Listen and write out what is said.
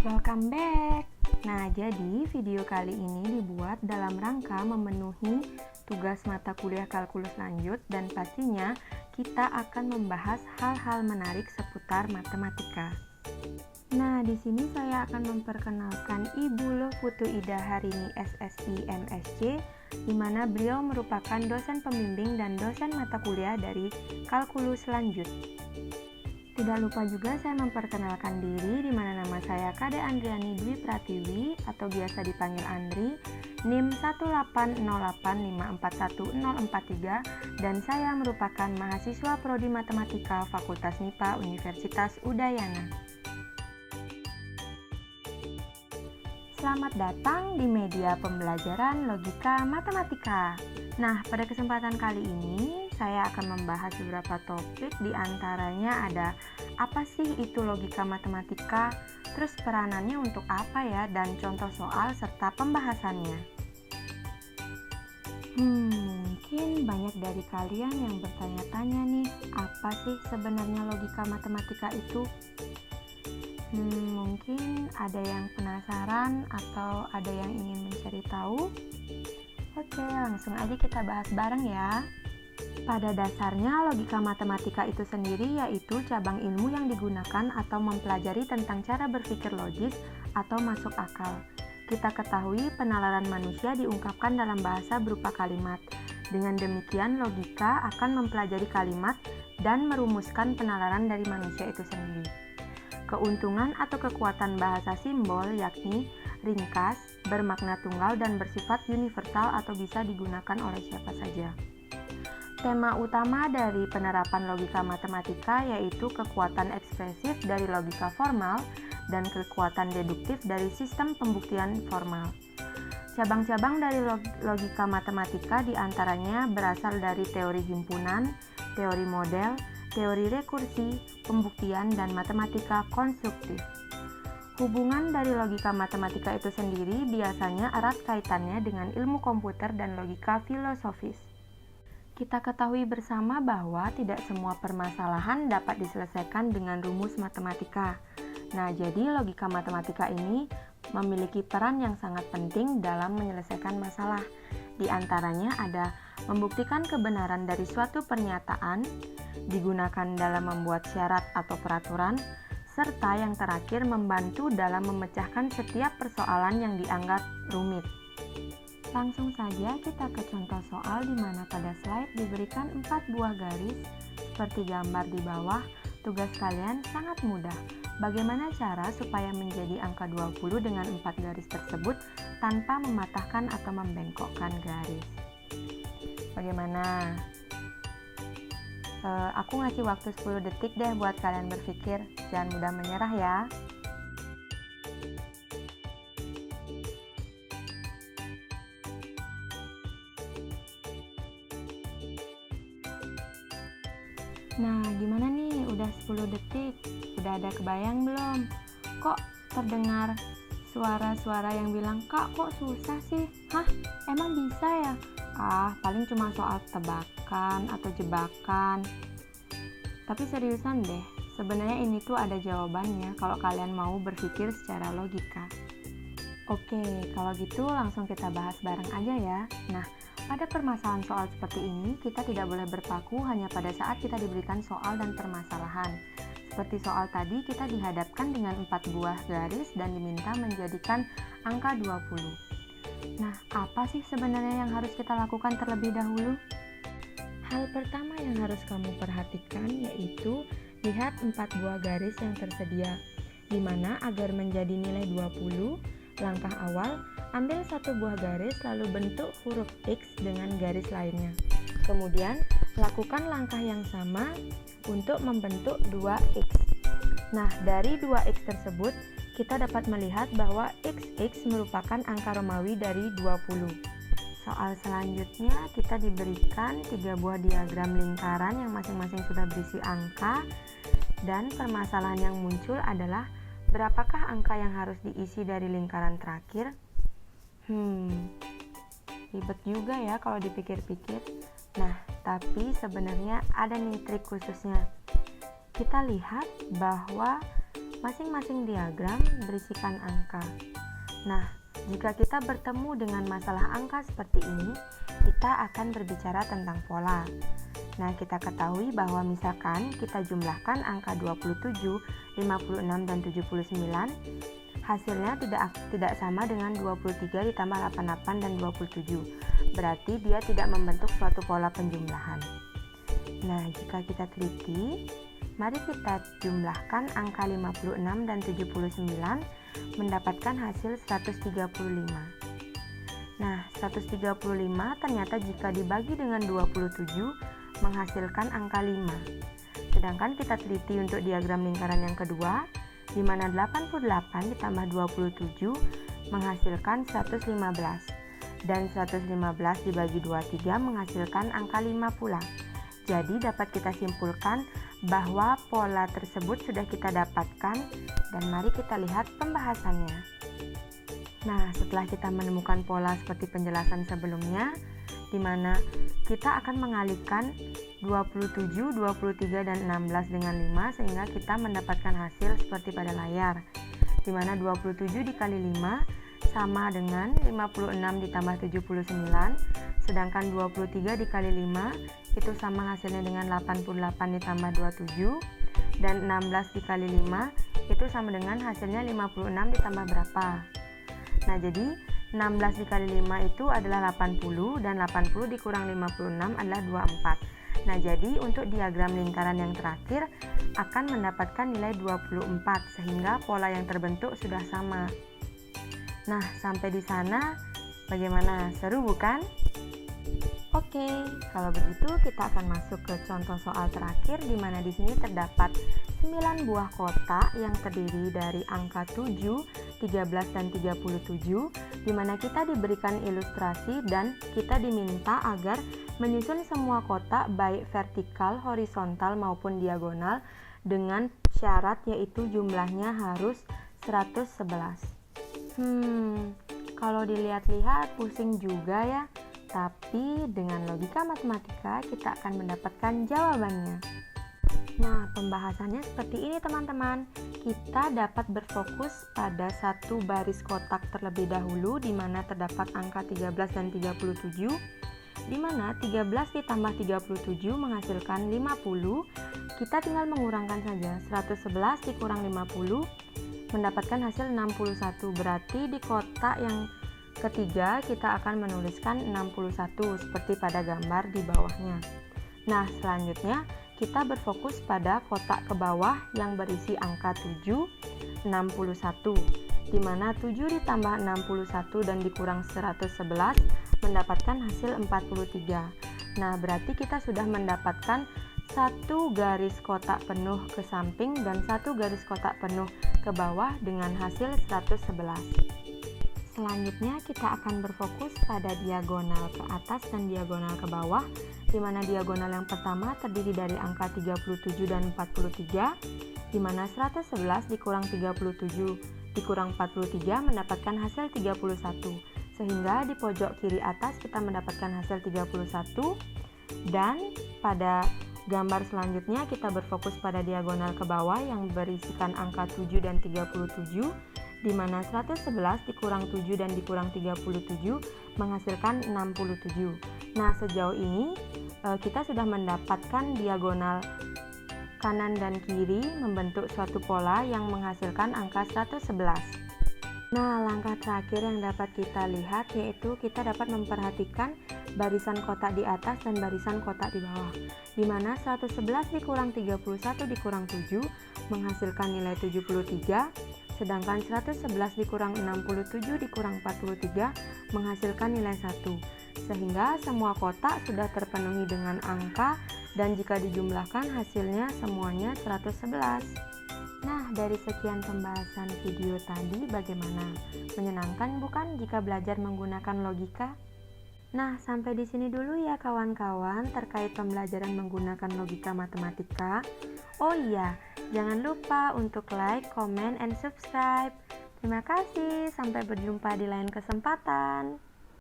Welcome back. Nah, jadi video kali ini dibuat dalam rangka memenuhi tugas mata kuliah kalkulus lanjut dan pastinya kita akan membahas hal-hal menarik seputar matematika. Nah, di sini saya akan memperkenalkan Ibu Loputu Ida Harini SSI MSc, di mana beliau merupakan dosen pembimbing dan dosen mata kuliah dari kalkulus lanjut. Tidak lupa juga saya memperkenalkan diri, di mana nama saya Kade Andriani Dwi Pratiwi atau biasa dipanggil Andri, NIM 18085410043, dan saya merupakan mahasiswa Prodi Matematika Fakultas MIPA Universitas Udayana. Selamat datang di media pembelajaran logika matematika. Nah, pada kesempatan kali ini saya akan membahas beberapa topik, di antaranya ada apa sih itu logika matematika, terus peranannya untuk apa ya, dan contoh soal serta pembahasannya. Mungkin banyak dari kalian yang bertanya-tanya nih, apa sih sebenarnya logika matematika itu? Mungkin ada yang penasaran atau ada yang ingin mencari tahu? Oke, langsung aja kita bahas bareng ya. Pada dasarnya, logika matematika itu sendiri yaitu cabang ilmu yang digunakan atau mempelajari tentang cara berpikir logis atau masuk akal. Kita ketahui penalaran manusia diungkapkan dalam bahasa berupa kalimat. Dengan demikian, logika akan mempelajari kalimat dan merumuskan penalaran dari manusia itu sendiri. Keuntungan atau kekuatan bahasa simbol yakni ringkas, bermakna tunggal, dan bersifat universal atau bisa digunakan oleh siapa saja. Tema utama dari penerapan logika matematika yaitu kekuatan ekspresif dari logika formal dan kekuatan deduktif dari sistem pembuktian formal. Cabang-cabang dari logika matematika diantaranya berasal dari teori himpunan, teori model, teori rekursi, pembuktian, dan matematika konstruktif. Hubungan dari logika matematika itu sendiri biasanya erat kaitannya dengan ilmu komputer dan logika filosofis. Kita ketahui bersama bahwa tidak semua permasalahan dapat diselesaikan dengan rumus matematika. Nah, jadi logika matematika ini memiliki peran yang sangat penting dalam menyelesaikan masalah. Di antaranya ada membuktikan kebenaran dari suatu pernyataan, digunakan dalam membuat syarat atau peraturan, serta yang terakhir membantu dalam memecahkan setiap persoalan yang dianggap rumit. Langsung saja kita ke contoh soal, di mana pada slide diberikan 4 buah garis seperti gambar di bawah. Tugas kalian sangat mudah. Bagaimana cara supaya menjadi angka 20 dengan 4 garis tersebut tanpa mematahkan atau membengkokkan garis? Bagaimana? Aku ngasih waktu 10 detik deh buat kalian berpikir. Jangan mudah menyerah ya. Nah, gimana nih? Udah 10 detik? Udah ada kebayang belum? Kok terdengar suara-suara yang bilang, "Kak, kok susah sih?" Hah? Emang bisa ya? Paling cuma soal tebakan atau jebakan. Tapi seriusan deh, sebenarnya ini tuh ada jawabannya kalau kalian mau berpikir secara logika. Oke, kalau gitu langsung kita bahas bareng aja ya. Nah, pada permasalahan soal seperti ini, kita tidak boleh berpaku hanya pada saat kita diberikan soal dan permasalahan. Seperti soal tadi, kita dihadapkan dengan 4 buah garis dan diminta menjadikan angka 20. Nah, apa sih sebenarnya yang harus kita lakukan terlebih dahulu? Hal pertama yang harus kamu perhatikan yaitu lihat 4 buah garis yang tersedia, di mana agar menjadi nilai 20, langkah awal, ambil 1 buah garis lalu bentuk huruf X dengan garis lainnya. Kemudian, lakukan langkah yang sama untuk membentuk 2X. Nah, dari 2X tersebut, kita dapat melihat bahwa XX merupakan angka Romawi dari 20. Soal selanjutnya, kita diberikan 3 buah diagram lingkaran yang masing-masing sudah berisi angka, dan permasalahan yang muncul adalah berapakah angka yang harus diisi dari lingkaran terakhir? Ribet juga ya kalau dipikir-pikir. Nah, tapi sebenarnya ada nih trik khususnya. Kita lihat bahwa masing-masing diagram berisikan angka. Nah, jika kita bertemu dengan masalah angka seperti ini, kita akan berbicara tentang pola. Nah, kita ketahui bahwa misalkan kita jumlahkan angka 27, 56, dan 79, hasilnya tidak sama dengan 23 ditambah 88 dan 27. Berarti dia tidak membentuk suatu pola penjumlahan. Nah, jika kita teliti, mari kita jumlahkan angka 56 dan 79 mendapatkan hasil 135. Nah, 135 ternyata jika dibagi dengan 27 menghasilkan angka 5. Sedangkan kita teliti untuk diagram lingkaran yang kedua, di mana 88 ditambah 27 menghasilkan 115. Dan 115 dibagi 23 menghasilkan angka 5 pula. Jadi dapat kita simpulkan bahwa pola tersebut sudah kita dapatkan, dan mari kita lihat pembahasannya. Nah, setelah kita menemukan pola seperti penjelasan sebelumnya, di mana kita akan mengalihkan 27, 23, dan 16 dengan 5 sehingga kita mendapatkan hasil seperti pada layar, di mana 27 dikali 5 sama dengan 56 ditambah 79, sedangkan 23 dikali 5 itu sama hasilnya dengan 88 ditambah 27, dan 16 dikali 5 itu sama dengan hasilnya 56 ditambah berapa? Nah, jadi 16 dikali 5 itu adalah 80, dan 80 dikurang 56 adalah 24. Nah, jadi untuk diagram lingkaran yang terakhir akan mendapatkan nilai 24, sehingga pola yang terbentuk sudah sama. Nah, sampai di sana bagaimana? Seru bukan? Oke, kalau begitu kita akan masuk ke contoh soal terakhir, di mana di sini terdapat 9 buah kotak yang terdiri dari angka 7, 13, dan 37, di mana kita diberikan ilustrasi dan kita diminta agar menyusun semua kotak baik vertikal, horizontal maupun diagonal dengan syarat yaitu jumlahnya harus 111. Kalau dilihat-lihat pusing juga ya. Tapi dengan logika matematika kita akan mendapatkan jawabannya. Nah, pembahasannya seperti ini teman-teman. Kita dapat berfokus pada satu baris kotak terlebih dahulu, di mana terdapat angka 13 dan 37, di mana 13 ditambah 37 menghasilkan 50. Kita tinggal mengurangkan saja, 111 dikurang 50 mendapatkan hasil 61. Berarti di kotak yang ketiga kita akan menuliskan 61 seperti pada gambar di bawahnya. Nah, selanjutnya kita berfokus pada kotak ke bawah yang berisi angka 7, 61, di mana 7 ditambah 61 dan dikurang 111 mendapatkan hasil 43. Nah, berarti kita sudah mendapatkan satu garis kotak penuh ke samping dan satu garis kotak penuh ke bawah dengan hasil 111. Selanjutnya kita akan berfokus pada diagonal ke atas dan diagonal ke bawah, di mana diagonal yang pertama terdiri dari angka 37 dan 43, di mana 111 dikurang 37 dikurang 43 mendapatkan hasil 31, sehingga di pojok kiri atas kita mendapatkan hasil 31, dan pada gambar selanjutnya kita berfokus pada diagonal ke bawah yang berisikan angka 7 dan 37, di mana 111 dikurang 7 dan dikurang 37 menghasilkan 67. Nah, sejauh ini kita sudah mendapatkan diagonal kanan dan kiri membentuk suatu pola yang menghasilkan angka 111. Nah, langkah terakhir yang dapat kita lihat yaitu kita dapat memperhatikan barisan kotak di atas dan barisan kotak di bawah, di mana 111 dikurang 31 dikurang 7 menghasilkan nilai 73, sedangkan 111 dikurang 67 dikurang 43 menghasilkan nilai 1, sehingga semua kotak sudah terpenuhi dengan angka, dan jika dijumlahkan hasilnya semuanya 111. Nah, dari sekian pembahasan video tadi bagaimana? Menyenangkan bukan jika belajar menggunakan logika? Nah, sampai di sini dulu ya kawan-kawan terkait pembelajaran menggunakan logika matematika. Oh iya, jangan lupa untuk like, comment, and subscribe. Terima kasih, sampai berjumpa di lain kesempatan.